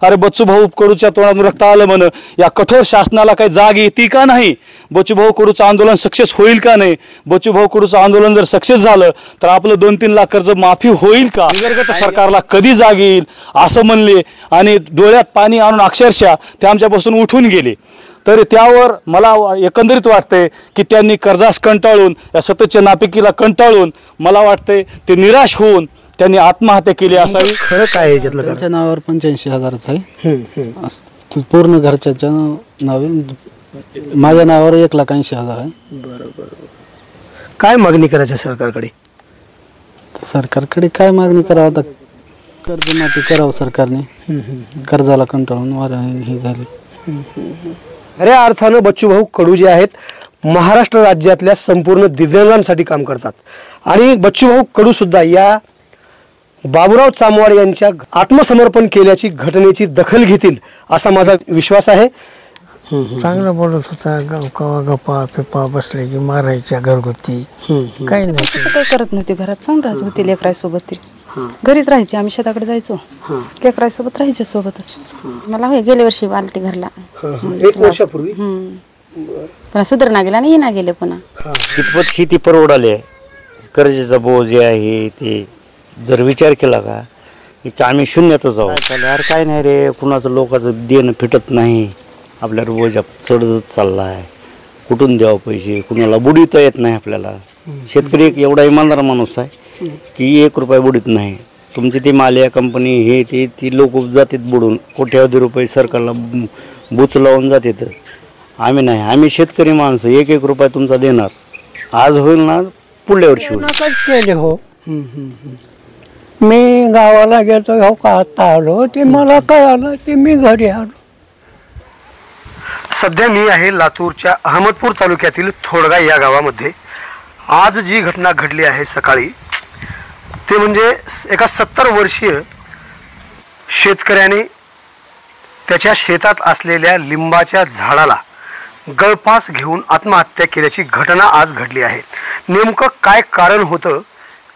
अरे बच्चूभाऊ कडूच्या तोंडातून रक्त आलं म्हण, या कठोर शासनाला काही जाग येते का नाही? बच्चूभाऊ कडूचं आंदोलन सक्सेस होईल का नाही? बच्चूभाऊ कडूचं आंदोलन जर सक्सेस झालं तर आपलं 2-3 लाख कर्ज माफी होईल का? निसर्गत सरकारला कधी जाग येईल असं म्हणले आणि डोळ्यात पाणी आणून अक्षरशः ते आमच्यापासून उठून गेले. तर त्यावर मला एकंदरीत वाटतंय की त्यांनी कर्जास कंटाळून, या सततच्या नापिकीला कंटाळून मला वाटतंय ते निराश होऊन त्यांनी आत्महत्या केली असावी. खरं काय याच्यातलं? त्यांच्या नावावर 85,000च आहे. पूर्ण घरच्याच्या नावे. माझ्या नावावर 1,80,000 आहे. बरोबर. काय मागणी करायची सरकारकडे? सरकारकडे काय मागणी करावं? आता कर्जमाफी करावं सरकारने. कर्जाला कंटाळून हे झाले. खऱ्या अर्थानं बच्चूभाऊ कडू जे आहेत महाराष्ट्र राज्यातल्या संपूर्ण दिव्यांगांसाठी काम करतात आणि बच्चूभाऊ कडू सुद्धा या बाबूराव चामवाड यांच्या आत्मसमर्पण केल्याची घटनेची दखल घेतील असा माझा विश्वास आहे. चांगला बोलत होता. कवा गप्पा पिप्पा बसले की मारायच्या घरगुती. काही नाही, तसं काही करत नव्हते. घरात चांगलं राहत होते. लेकरासोबत ते घरीच राहायचे. आम्ही शेताकडे जायचो. लेकरासोबत राहायच्या सोबतच. मला होय गेल्या वर्षी आलते घरला. 1 वर्षापूर्वी. पुन्हा सुधारणा गेला आणि येणा गेले पुन्हा. कितपत शेती परवडाली आहे? कर्जाचा बोज जे आहे ते जर विचार केला का की आम्ही शून्यातच जाऊ. यार काय नाही रे, कुणाचं लोकांचं देणं फिटत नाही. आपल्याला बोजा चढत चालला आहे. कुठून द्यावं पैसे? कुणाला बुडीता येत नाही आपल्याला. शेतकरी एक एवढा इमानदार माणूस आहे की 1 रुपया बुडीत नाही. तुमची ती मालिया कंपनी हे ते ती लोक जातात बुडून. कोट्यावधी रुपये सरकारला बुच लावून जातात. आम्ही नाही, आम्ही शेतकरी माणसं 1-1 रुपया तुमचा देणार. आज होईल ना पुढल्या वर्षी होईल. केले हो. मी गावाला गेलो हो का आता आलो ते मला कळालं ते मी घरी आलो. सध्या मी आहे लातूरच्या अहमदपूर तालुक्यातील थोडगा या गावामध्ये. आज जी घटना घडली आहे सकाळी ते म्हणजे एका 70 वर्षीय शेतकऱ्याने त्याच्या शेतात असलेल्या लिंबाच्या झाडाला गळफास घेऊन आत्महत्या केल्याची घटना आज घडली आहे. नेमकं काय कारण होतं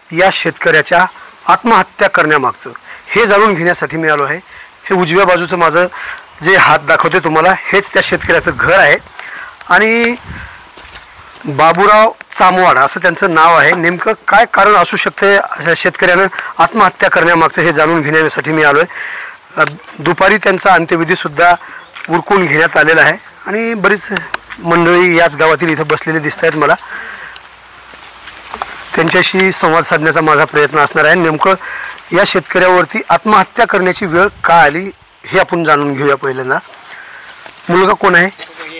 या शेतकऱ्याच्या आत्महत्या करण्यामागचं हे जाणून घेण्यासाठी मी आलो आहे. हे उजव्या बाजूचं माझं जे हात दाखवते तुम्हाला हेच त्या शेतकऱ्याचं घर आहे आणि बाबूराव चामवाड असं त्यांचं नाव आहे. नेमकं काय कारण असू शकते शेतकऱ्यानं आत्महत्या करण्यामागचं हे जाणून घेण्यासाठी मी आलो आहे. दुपारी त्यांचा अंत्यविधीसुद्धा उरकून घेण्यात आलेला आहे आणि बरीच मंडळी याच गावातील इथं बसलेले दिसत आहेत मला. त्यांच्याशी संवाद साधण्याचा माझा प्रयत्न असणार आहे. नेमकं या शेतकऱ्यावरती आत्महत्या करण्याची वेळ का आली हे आपण जाणून घेऊया. पहिल्यांदा मुलगा कोण आहे?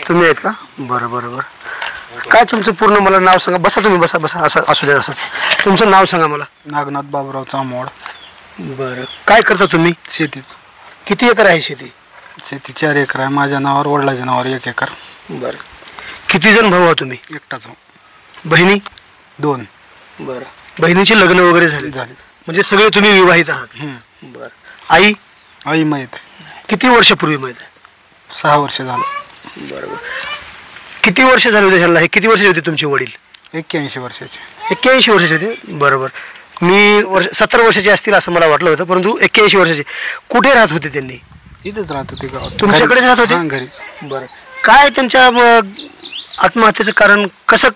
तुम्ही आहेत का? बरं बरं बरं. काय तुमचं पूर्ण मला नाव सांगा. बसा तुम्ही, बसा बसा. असं असू द्या असंच. तुमचं नाव सांगा मला. नागनाथ बाबूराव चामवाड. बरं. काय करता तुम्ही? शेतीच. किती एकर आहे शेती? शेती 4 एकर आहे. माझ्या नावावर, वडिलाच्या नावावर 1 एकर. बरं. किती जण भाऊ आहात तुम्ही? एकटाच हो. बहिणी? 2. बरं. बहिणीचे लग्न वगैरे झाले? म्हणजे सगळे तुम्ही विवाहित आहात? बरं. आई? आई माहीत आहे. किती वर्षापूर्वी माहीत आहे? 6 वर्ष झालं. बरोबर. किती वर्ष झाले होते ह्याला? हे किती वर्षाचे होते तुमचे वडील? 81 वर्षाचे. 81 वर्षाचे होते. बरोबर. मी 70 वर्षाचे असतील असं मला वाटलं होतं, परंतु 81 वर्षाचे. कुठे राहत होते त्यांनी? इथंच राहत होते गावात. तुमच्याकडेच राहत होते? घरी. बरं. काय त्यांच्या आत्महत्येचं कारण कसं?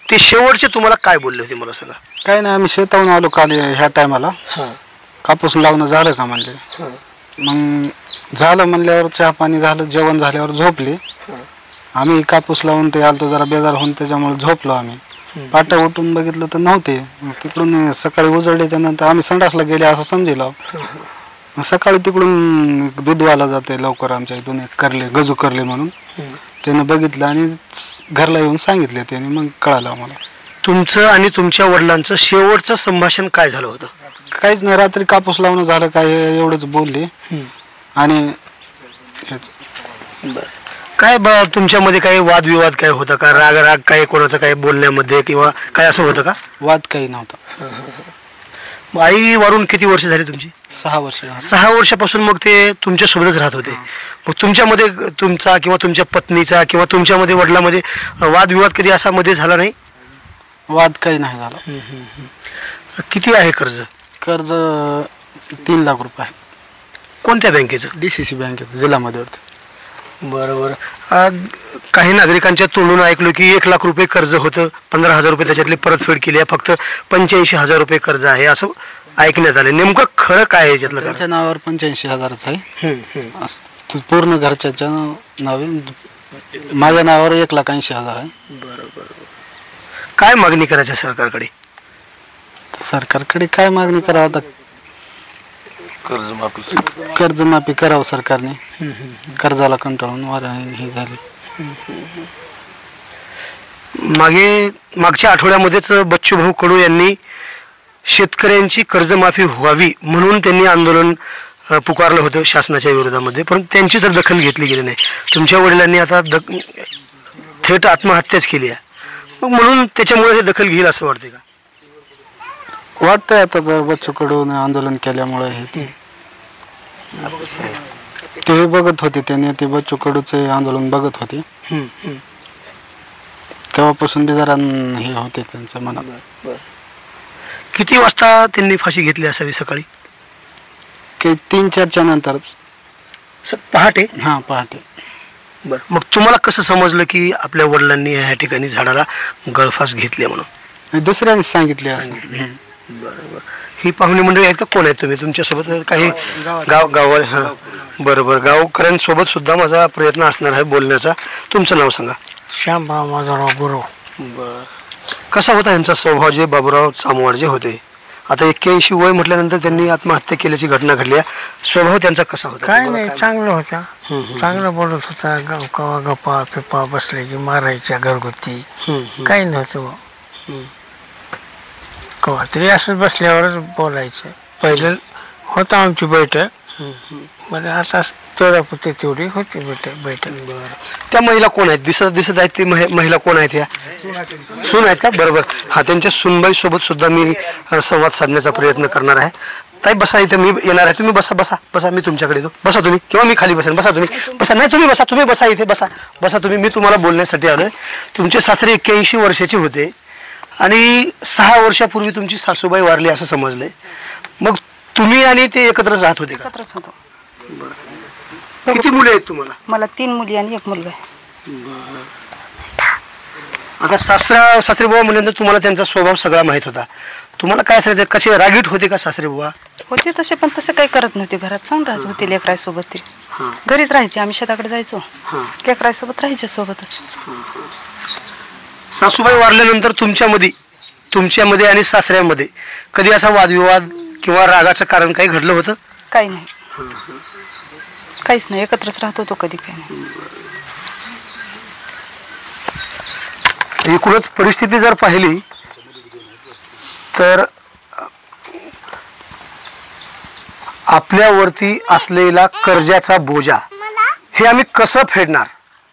ते शेवटचे तुम्हाला काय बोलले होते मला सांगा. काय नाही, आम्ही शेताहून आलो काल ह्या टायमाला. कापूस लावणं झालं का म्हणले. मग झालं म्हणल्यावर चहा पाणी झालं, जेवण झाल्यावर झोपले. आम्ही कापूस लावून ते आलतो जरा बेजार होऊन त्याच्यामुळे झोपलो आम्ही. पाटा उठून बघितलं तर नव्हते. तिकडून सकाळी उजळल्याच्या नंतर आम्ही संडासला गेले असं समजलो. सकाळी तिकडून दूधवाला जाते लवकर आमच्या इथून करले, गजू करले म्हणून. त्यानं बघितलं आणि घरला येऊन सांगितले त्याने. मग कळालं आम्हाला. तुमचं आणि तुमच्या वडिलांचं शेवटचं संभाषण काय झालं होतं? काहीच नाही, रात्री कापूस लावणं झालं काय एवढंच बोलले. आणि काय तुमच्यामध्ये काही वादविवाद काय होता का? राग राग काय कोणाचं काय बोलण्यामध्ये किंवा काय असं होतं का? वाद काही नव्हता. आई वारून किती वर्ष झाली तुमची? 6 वर्ष. 6 वर्षापासून मग ते तुमच्या सोबतच राहत होते. मग तुमच्यामध्ये तुमचा किंवा तुमच्या पत्नीचा किंवा तुमच्यामध्ये वडिलांमध्ये वादविवाद कधी असा मध्ये झाला नाही? वाद काही नाही झाला. किती आहे कर्ज? कर्ज 3 लाख रुपये आहे. कोणत्या बँकेचं? DCC बँकेचं जिल्हा मध्यवर्ती. बरोबर. काही नागरिकांच्या तोंडून ऐकलो की 1 लाख रुपये कर्ज होतं, 15,000 रुपये त्याच्यातली परतफेड केली आहे, फक्त 85,000 रुपये कर्ज आहे असं ऐकण्यात आलं. नेमकं खरं काय आहे याच्यातलं? त्यांच्या नावावर 85,000च आहे. कारण असं पूर्ण घरच्याच्या नावे. माझ्या नावावर 1,80,000 आहे. बरोबर. काय मागणी करायची सरकारकडे? सरकारकडे काय मागणी करावं आता? कर्जमाफी करावं सरकारने. कर्जाला कंटाळून हे झाले. मागच्या आठवड्यामध्येच बच्चूभाऊ कडू यांनी शेतकऱ्यांची कर्जमाफी व्हावी म्हणून त्यांनी आंदोलन पुकारलं होतं शासनाच्या विरोधामध्ये, परंतु त्यांची तर दखल घेतली गेली नाही. तुमच्या वडिलांनी आता थेट आत्महत्याच केली आहे, मग म्हणून त्याच्यामुळे हे दखल घेईल असं वाटते का? वाटतंय आता जर बच्चू कडून आंदोलन केल्यामुळे हे ते बघत होते, त्याने ते बच्चू कडूचे आंदोलन बघत होते, तेव्हापासून बी जरा हे होते त्यांच्या मनात. किती वाजता त्यांनी फाशी घेतली असावी? सकाळी की 3-4च्या नंतरच. पहाटे? हां, पहाटे. बरं. मग तुम्हाला कसं समजलं की आपल्या वडिलांनी ह्या ठिकाणी झाडाला गळफास घेतली म्हणून? दुसऱ्याने सांगितले. बरोबर. ही पाहुणी मंडळी आहेत का? कोण आहेत तुम्ही? तुमच्यासोबत काही गाव? हां, बरोबर. गावकऱ्यांसोबत सुद्धा माझा प्रयत्न असणार आहे बोलण्याचा. तुमचं नाव सांगा. श्यामराव माधवराव गुरव. बर. कसा होता यांचा स्वभाव जे बाबूराव चामवाड जे होते? आता 81 वय म्हटल्यानंतर त्यांनी आत्महत्या केल्याची घटना घडली. स्वभाव त्यांचा कसा होता? काय नाही, चांगलं होता. चांगलं बोलत होता. कवा गप्पा पिप्पा बसले की मारायच्या घरगुती. काही नव्हतं. कवा तरी असं बसल्यावरच बोलायचं. पहिलं होता आमची बैठक, म्हणजे आता तेवढ्यापुरती तेवढी होती बैठक. त्या महिला कोण आहेत? दिसत आहेत ती महिला कोण आहेत? या सून आहेत का? बरोबर. हा, त्यांच्या सूनबाई सोबत सुद्धा मी संवाद साधण्याचा प्रयत्न करणार आहे. ताई बसा, इथे मी येणार आहे. तुम्ही बसा बसा बसा, मी तुमच्याकडे येतो. बसा तुम्ही, किंवा मी खाली बसेन. बसा तुम्ही, बसा. नाही तुम्ही बसा, तुम्ही बसा इथे, बसा बसा तुम्ही. मी तुम्हाला बोलण्यासाठी आलोय. तुमचे सासरे 81 वर्षाचे होते आणि 6 वर्षापूर्वी तुमची सासूबाई वारली असं समजलंय. मग तुम्ही आणि ते एकत्रच राहत होते का? एकत्रच होतो. किती मुले आहेत तुम्हाला? मला 3 मुली आणि 1 मुलगा आहे. आता सासरे बुवा म्हणल्यानंतर तुम्हाला त्यांचा स्वभाव सगळा माहित होता. तुम्हाला काय सांगायचं, कसे रागीट होते का सासरे बुवा? होते तसे, पण तसं काही करत नव्हते. घरात चांगलं राहत होते लेकरासोबत. ते घरीच राहायचे, आम्ही शेताकडे जायचो, लेकरासोबत राहायचे सोबतच. सासूबाई वारल्यानंतर तुमच्यामध्ये आणि सासऱ्यामध्ये कधी असा वादविवाद किंवा रागाचं कारण काही घडलं होतं? काही नाही, काहीच नाही. एकत्रच राहत होतो, कधी काही नाही. एकूणच परिस्थिती जर पाहिली तर आपल्यावरती असलेला कर्जाचा बोजा हे आम्ही कसं फेडणार,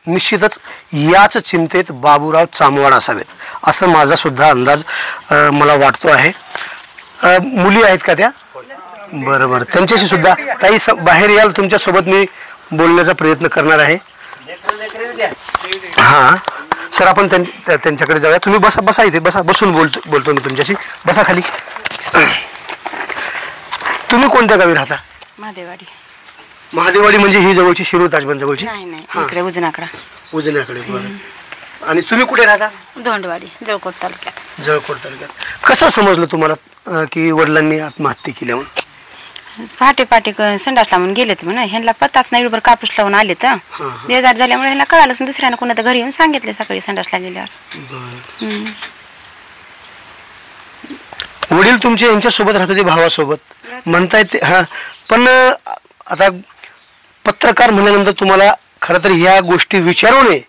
निश्चितच याच चिंतेत बाबूराव चामवाड असावेत असं माझा सुद्धा अंदाज मला वाटतो आहे. मुली आहेत का त्या? बरोबर. त्यांच्याशी सुद्धा ताई बाहेर याल, तुमच्यासोबत मी बोलण्याचा प्रयत्न करणार आहे. हां सर, आपण त्यांच्याकडे जाऊया. तुम्ही बसा बसा इथे बसा, बसून बोलतो मी तुमच्याशी. बसा खाली. तुम्ही कोणत्या गावी राहता? महादेवाडी. महादेवाडी म्हणजे ही जवळची शिरूर ताजबंद जवळची? नाही, इकडे उजनाकडा. उजन्याकडे. बरं. आणि तुम्ही कुठे राहता? दोंडवाडी, जळकोट तालुक्यात. जळकोट तालुक्यात. कसं समजलं तुम्हाला की वडिलांनी आत्महत्या केली म्हणून? पहाटे संडासला म्हणून गेलेत म्हणा. ह्यांना पत्ताच नाही. बरोबर कापूस लावून आले तर बेजार झाल्यामुळे ह्यांना कळालंच. दुसऱ्यानं कोणा घरी येऊन सांगितले सकाळी संडासला गेल्यावर. वडील तुमचे यांच्यासोबत राहत होते, भावासोबत म्हणतायत. हां, पण आता पत्रकार म्हणल्यानंतर तुम्हाला खरं तर ह्या गोष्टी विचारू नये,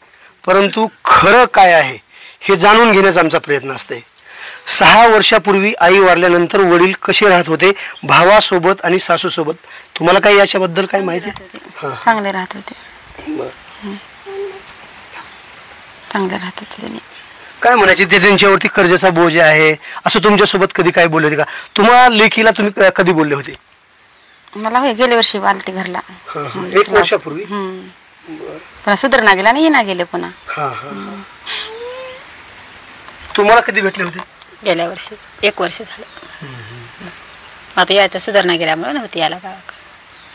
परंतु खरं काय आहे हे जाणून घेण्याचा आमचा प्रयत्न असते. 6 वर्षापूर्वी आई वारल्यानंतर वडील कसे राहत होते भावासोबत आणि सासूसोबत? तुम्हाला काही याच्याबद्दल काय माहिती? चांगले राहत होते. चांगले राहत होते त्यांनी. काय म्हणायचे ते त्यांच्यावरती कर्जाचा बोज आहे असं तुमच्यासोबत कधी काय बोलले होते का? तुम्हाला लेखीला तुम्ही कधी बोलले होते? मला गेल्या वर्षी आलते घरला. 1 वर्षापूर्वी? पण सुधारणा गेला नाही, ना गेले पुन्हा. तुम्हाला कधी भेटले होते? गेल्या वर्षी 1 वर्ष झालं. आता यायचं सुधारणा गेल्यामुळे नव्हती यायला गावाकडे.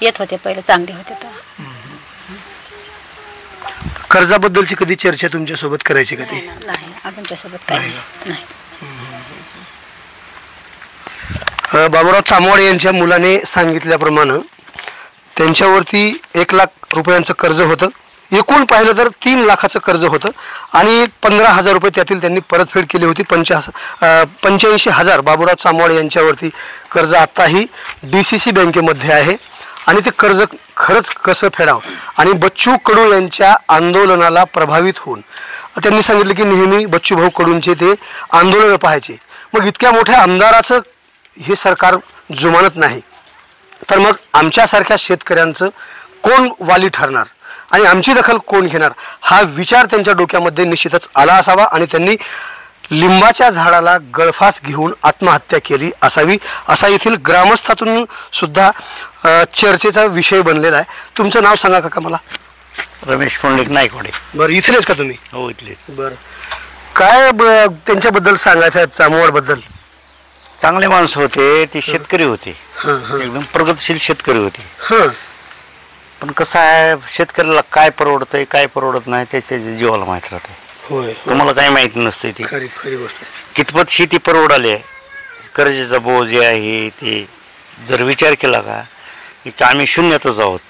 येत होते पहिले, चांगले होते तर. कर्जाबद्दलची कधी चर्चा तुमच्या सोबत करायची कधी? नाही, आमच्यासोबत काही नाही. बाबूराव चामवाडे यांच्या मुलाने सांगितल्याप्रमाणे त्यांच्यावरती 1 लाख रुपयांचं कर्ज होतं. एकूण पाहिलं तर 3 लाखाचं कर्ज होतं आणि 15,000 रुपये त्यातील त्यांनी परतफेड केली होती. 85,000 बाबूराव चामवाडे यांच्यावरती कर्ज आत्ताही DCC बँकेमध्ये आहे आणि ते कर्ज खरंच कसं फेडावं आणि बच्चू कडू यांच्या आंदोलनाला प्रभावित होऊन त्यांनी सांगितलं की नेहमी बच्चूभाऊ कडूंचे ते आंदोलन पाहायचे. मग इतक्या मोठ्या आमदाराचं हे सरकार जुमानत नाही तर मग आमच्यासारख्या शेतकऱ्यांचं कोण वाली ठरणार आणि आमची दखल कोण घेणार, हा विचार त्यांच्या डोक्यामध्ये निश्चितच आला असावा आणि त्यांनी लिंबाच्या झाडाला गळफास घेऊन आत्महत्या केली असावी, असा येथील ग्रामस्थातून सुद्धा चर्चेचा विषय बनलेला आहे. तुमचं नाव सांगा काका मला? रमेश पुंडलिक नायकवाडे. बरं, इथलेच का तुम्ही? हो, इथलेच. बरं, काय त्यांच्याबद्दल सांगायचं आहे? चामवाडबद्दल चांगले माणसं होते, ते शेतकरी होते, एकदम प्रगतशील शेतकरी होते. पण कसं आहे, शेतकऱ्याला काय परवडतंय काय परवडत नाही तेच त्याच्या जीवाला माहीत राहते. होय, तुम्हाला काही माहिती नसते ती खरी गोष्ट. कितपत शेती परवडाली आहे. कर्जाचा बोज जे आहे ते जर विचार केला का की आम्ही शून्यातच आहोत,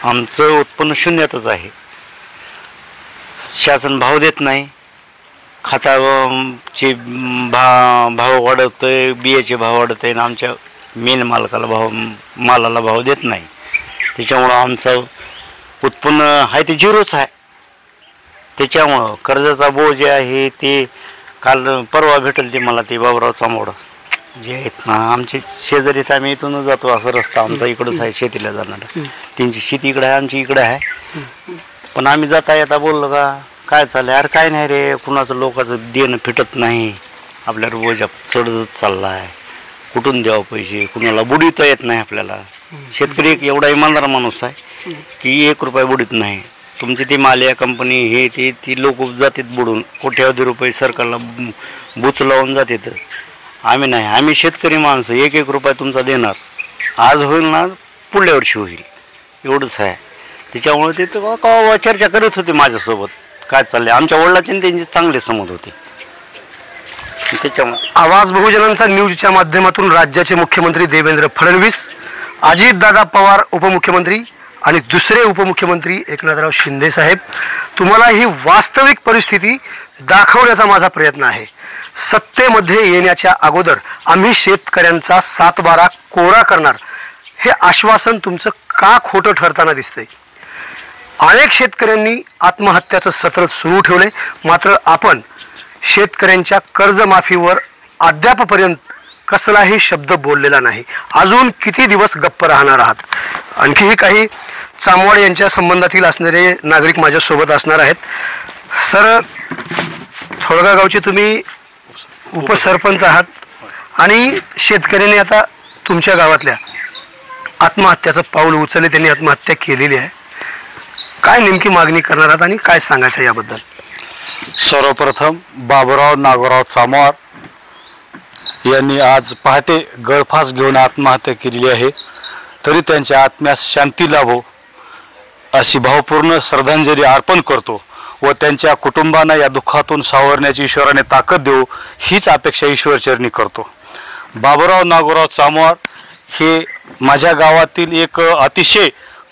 आमचं उत्पन्न शून्यातच आहे. शासन भाव देत नाही, खताचे भाव वाढवतंय, बियाचे भाव वाढतंय आणि आमच्या मेन मालाला भाव देत नाही. त्याच्यामुळं आमचं उत्पन्न आहे ते झिरोच आहे. त्याच्यामुळं कर्जाचा बोज जे आहे ते काल परवा भेटल ते मला ते बाबूराव चामवाडे जे आहेत ना, आमचे शेजारी, आम्ही इथूनच जातो, असं रस्ता आमचा इकडंच आहे शेतीला जाणारा. त्यांची शेती इकडे आहे, आमची इकडे आहे. पण आम्ही जाता येता बोललो का काय चाललंय, अरे काय नाही रे, कुणाचं लोकांचं देणं फिटत नाही, आपल्याला बोजा चढतच चालला आहे, कुठून द्यावं पैसे, कुणाला बुडीता येत नाही आपल्याला. शेतकरी एक एवढा इमानदार माणूस आहे की 1 रुपया बुडीत नाही. तुमची ती मालिया कंपनी हे ते ती लोक जातात बुडून, कोट्यावधी रुपये सरकारला बुच लावून जातात. आम्ही नाही, आम्ही शेतकरी माणसं 1-1 रुपया तुमचा देणार, आज होईल ना पुढल्या वर्षी होईल, एवढंच आहे. त्याच्यामुळे ते तर चर्चा करत होते माझ्यासोबत काय चाललंय. आमच्या वडिलांचे त्यांचे चांगले समज होते. त्याच्यामुळे आवाज बहुजनांचा न्यूजच्या माध्यमातून राज्याचे मुख्यमंत्री देवेंद्र फडणवीस, अजितदादा पवार उपमुख्यमंत्री आणि दुसरे उपमुख्यमंत्री एकनाथराव शिंदे साहेब, तुम्हाला ही वास्तविक परिस्थिती दाखवण्याचा माझा प्रयत्न आहे. सत्तेमध्ये येण्याच्या अगोदर आम्ही शेतकऱ्यांचा 7-12 कोरा करणार, हे आश्वासन तुमचं का खोटं ठरताना दिसतंय. अनेक शेतकऱ्यांनी आत्महत्याचं सत्र सुरू ठेवले, मात्र आपण शेतकऱ्यांच्या कर्जमाफीवर अद्यापपर्यंत कसलाही शब्द बोललेला नाही. अजून किती दिवस गप्प राहणार आहात? आणखीही काही चामवाडे यांच्या संबंधातील असणारे नागरिक माझ्यासोबत असणार आहेत. सर, थोडगा गावचे तुम्ही उपसरपंच आहात आणि शेतकऱ्यांनी आता तुमच्या गावातल्या आत्महत्याचं पाऊल उचलले, त्यांनी आत्महत्या केलेली आहे. काय नेमकी मागणी करणार आहात आणि काय सांगायचं याबद्दल? सर्वप्रथम बाबूराव नागोराव चामवार यांनी आज पहाटे गळफास घेऊन आत्महत्या केलेली आहे. तरी त्यांच्या आत्म्यास शांती लाभो अशी भावपूर्ण श्रद्धांजली अर्पण करतो व त्यांच्या कुटुंबांना या दुःखातून सावरण्याची ईश्वराने ताकद देऊ हीच अपेक्षा ईश्वरचरणी करतो. बाबूराव नागोराव चामवार हे माझ्या गावातील एक अतिशय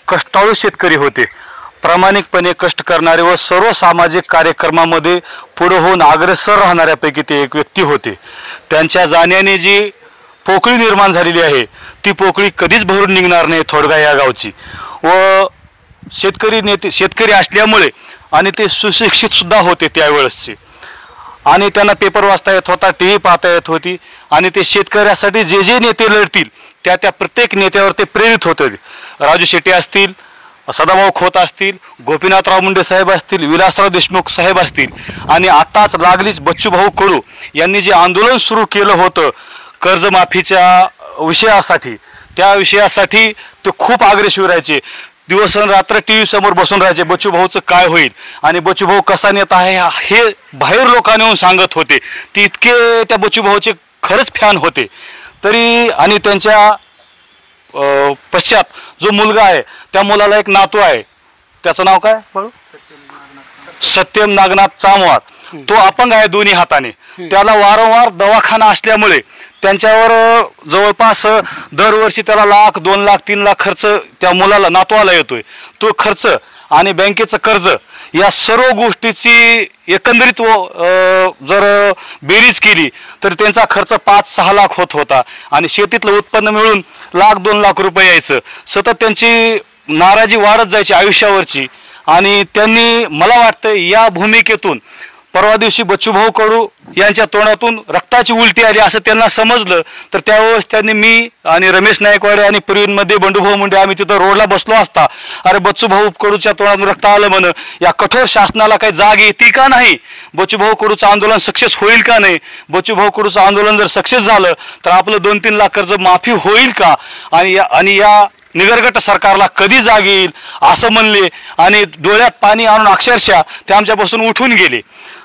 कष्टाळू शेतकरी होते. प्रामाणिकपणे कष्ट करणारे व सर्व सामाजिक कार्यक्रमामध्ये पुढे होऊन अग्रेसर राहणाऱ्यापैकी ते एक व्यक्ती होते. त्यांच्या जाण्याने जी पोकळी निर्माण झालेली आहे ती पोकळी कधीच भरून निघणार नाही थोडगा या गावची. व शेतकरी असल्यामुळे आणि ते सुशिक्षित सुद्धा होते त्यावेळेसचे, आणि त्यांना पेपर वाचता येत होता, TV पाहता येत होती, आणि ते शेतकऱ्यासाठी जे जे नेते लढतील त्या प्रत्येक नेत्यावर ते प्रेरित होते. राजू शेट्टी असतील, सदाभाऊ खोत असतील, गोपीनाथराव मुंडे साहेब असतील, विलासराव देशमुख साहेब असतील, आणि आताच लागलीच बच्चूभाऊ कडू यांनी जे आंदोलन सुरू केलं होतं कर्जमाफीच्या विषयासाठी, त्या विषयासाठी ते खूप अग्रेसिव्ह राहायचे. दिवसरात्र TV समोर बसून राहायचे. बच्चूभाऊचं काय होईल आणि बच्चूभाऊ कसा नेता आहे हे बाहेर लोकांनी येऊन सांगत होते. ते इतके त्या बच्चूभाऊचे खरंच फॅन होते. तरी आणि त्यांच्या पश्चात जो मुलगा आहे त्या मुलाला एक नातू आहे, त्याचं नाव काय बाळू? सत्यम नागनाथ चामवार. तो अपंग आहे दोन्ही हाताने. त्याला वारंवार दवाखाना असल्यामुळे त्यांच्यावर जवळपास दरवर्षी त्याला 1,00,000, 2,00,000, 3,00,000 खर्च त्या मुलाला नातवाला येतोय. तो खर्च आणि बँकेचं कर्ज या सर्व गोष्टीची एकंदरीत जर बेरीज केली तर त्यांचा खर्च 5-6 लाख होत होता आणि शेतीतलं उत्पन्न मिळून 1,00,000-2,00,000 रुपये यायचं. सतत त्यांची नाराजी वाढत जायची आयुष्यावरची. आणि त्यांनी मला वाटतं या भूमिकेतून परवा दिवशी बच्चूभाऊ कडू यांच्या तोंडातून रक्ताची उलटी आली असं त्यांना समजलं. तर त्यावेळेस त्यांनी मी आणि रमेश नायकवाडे आणि प्रवीणमध्ये बंडूभाऊ मुंडे आम्ही तिथं रोडला बसलो असता, अरे बच्चूभाऊ कडूच्या तोंडातून रक्त आलं म्हण, या कठोर शासनाला काही जाग येते का नाही, बच्चूभाऊ कडूचं आंदोलन सक्सेस होईल का नाही, बच्चूभाऊ कडूचं आंदोलन जर सक्सेस झालं तर आपलं 2-3 लाख कर्ज माफी होईल का, आणि या निगरगट सरकारला कधी जाग येईल असं म्हणले. आणि डोळ्यात पाणी आणून अक्षरशः ते आमच्यापासून उठून गेले.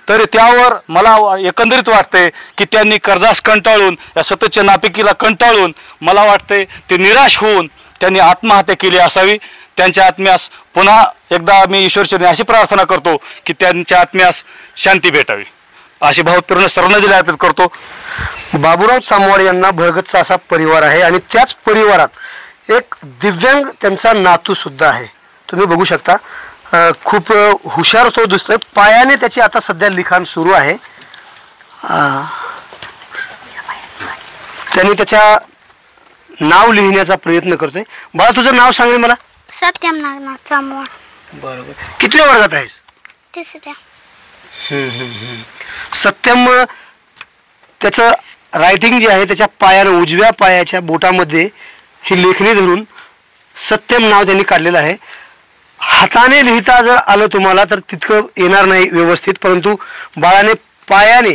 तर त्यावर मला एकंदरीत वाटतंय की त्यांनी कर्जास कंटाळून, या सततच्या नापिकीला कंटाळून मला वाटतंय ते निराश होऊन त्यांनी आत्महत्या केली असावी. त्यांच्या आत्म्यास पुन्हा एकदा मी ईश्वरचरणी अशी प्रार्थना करतो की त्यांच्या आत्म्यास शांती भेटावी, अशी भावपूर्ण श्रद्धांजली अर्पित करतो. बाबूराव चामवाड यांना भरगतचा असा परिवार आहे आणि त्याच परिवारात एक दिव्यांग त्यांचा नातू सुद्धा आहे. तुम्ही बघू शकता खूप हुशार तो दिसतोय. पायाने त्याची आता सध्या लिखाण सुरू आहे. त्यांनी त्याच्या नाव लिहिण्याचा प्रयत्न करतोय. बाळा तुझं नाव सांगेल मला? सत्यम नागनाथ चामवाड. बरोबर. कितव्या वर्गात आहेस? तिसऱ्या. सत्यम त्याचं रायटिंग जे आहे त्याच्या पायानं उजव्या पायाच्या बोटामध्ये ही लेखणी धरून सत्यम नाव त्यांनी काढलेलं आहे. हाताने लिहिता जर आलं तुम्हाला तर तितकं येणार नाही व्यवस्थित, परंतु बाळाने पायाने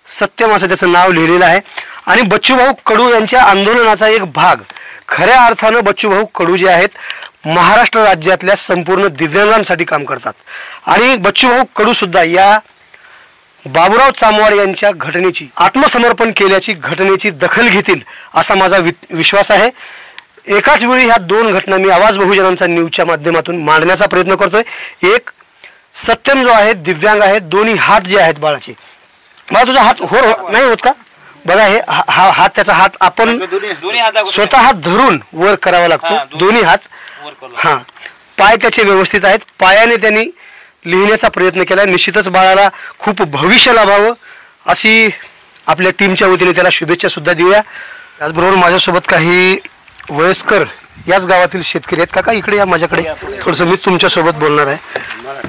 सत्यम असं त्याचं नाव लिहिलेलं आहे. आणि बच्चूभाऊ कडू यांच्या आंदोलनाचा एक भाग, खऱ्या अर्थानं बच्चूभाऊ कडू जे आहेत महाराष्ट्र राज्यातल्या संपूर्ण दिव्यांगांसाठी काम करतात. आणि बच्चूभाऊ कडू सुद्धा या बाबूराव चामवाड यांच्या घटनेची, आत्मसमर्पण केल्याची घटनेची दखल घेतील असा माझा विश्वास आहे. एकाच वेळी ह्या 2 घटना मी आवाज बहुजनांचा न्यूजच्या माध्यमातून मांडण्याचा प्रयत्न करतोय. एक, सत्यम जो आहे दिव्यांग आहे, दोन्ही हात जे आहेत बाळाचे, बाळा तुझा हात नाही होत का? बघा हे हात, त्याचा हात आपण स्वतः हात धरून वर करावा लागतो, दोन्ही हात. हा, पाय त्याचे व्यवस्थित आहेत. पायाने त्यांनी लिहिण्याचा प्रयत्न केला. निश्चितच बाळाला खूप भविष्य लाभावं अशी आपल्या टीमच्या वतीने त्याला शुभेच्छा सुद्धा देऊया. त्याचबरोबर माझ्यासोबत काही वयस्कर याच गावातील शेतकरी आहेत. काका इकडे या माझ्याकडे थोडंसं, मी तुमच्यासोबत बोलणार आहे.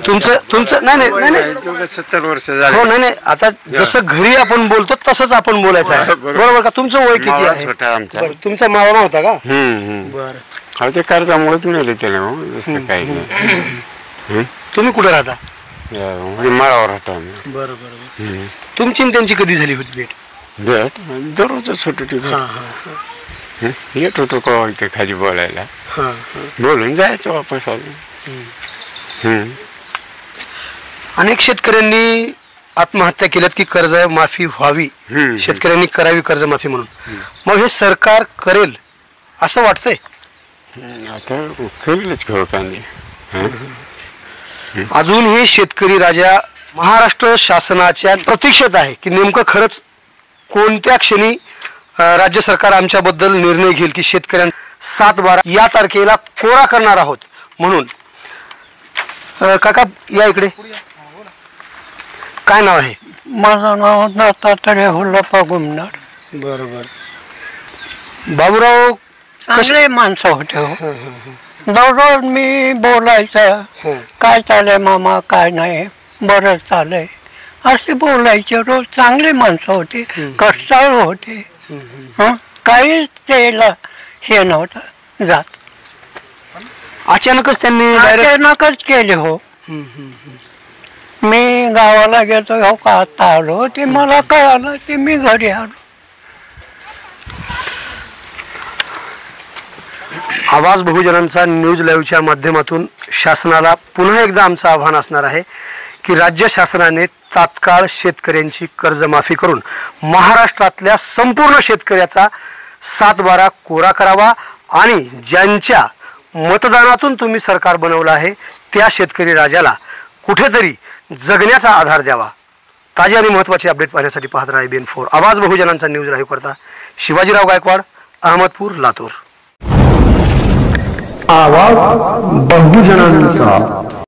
तुमचं नाही 70 वर्ष झाले. हो नाही, आता जसं घरी आपण बोलतो तसंच आपण बोलायचं आहे, बरोबर का? तुमचं वय किती आहे? बरं, तुमचा मामा होता का? बरं. ते कर्जामुळेच मिळाले त्याला, काही नाही. तुम्ही कुठे राहता? माळावर राहतो आम्ही. बरं बरं. तुमची त्यांची कधी झाली होती भेट? दररोज छोटी येत होतो का इथे खाली बोलायला, बोलून जायचं वापस आलो. अनेक शेतकऱ्यांनी आत्महत्या केल्यात की कर्ज माफी व्हावी, शेतकऱ्यांनी करावी कर्जमाफी म्हणून. मग हे सरकार करेल असं वाटतंय? आता केलंच घेऊ कांदे. अजून हे शेतकरी राजा महाराष्ट्र शासनाच्या प्रतीक्षेत आहे की नेमकं खरंच कोणत्या क्षणी राज्य सरकार आमच्याबद्दल निर्णय घेईल की शेतकऱ्यांना 7/12 या तारखेला कोरा करणार आहोत म्हणून. काका या इकडे. काय नाव आहे? माझं नाव दत्तात्रय हुल्लाप्पा गुमनार. बरोबर. बाबूराव चांगले माणसं होते हो. दररोज मी बोलायचं, काय चालय मामा, काय नाही, बरं चालय असे बोलायचे रोज. चांगले माणसं होते, कष्टाळू होते. काही त्याला हे नव्हतं जात. अचानकच त्यांनी अचानकच केले हो. मी गावाला गेलो, हो का आता आलो, ते मला कळालं, ते मी घरी आलो. आवाज बहुजनांचा न्यूज लाईव्हच्या माध्यमातून शासनाला पुन्हा एकदा आमचं आव्हान असणार आहे की राज्य शासनाने तात्काळ शेतकऱ्यांची कर्जमाफी करून महाराष्ट्रातल्या संपूर्ण शेतकऱ्याचा 7/12 कोरा करावा आणि ज्यांच्या मतदानातून तुम्ही सरकार बनवलं आहे त्या शेतकरी राजाला कुठेतरी जगण्याचा आधार द्यावा। ताजे आणि महत्त्वाचे अपडेट पाहण्यासाठी पाहत राहा BN4 आवाज बहुजनांचा न्यूज राहीव करता शिवाजीराव गायकवाड, अहमदपूर, लातूर। आवाज बहुजनांचा।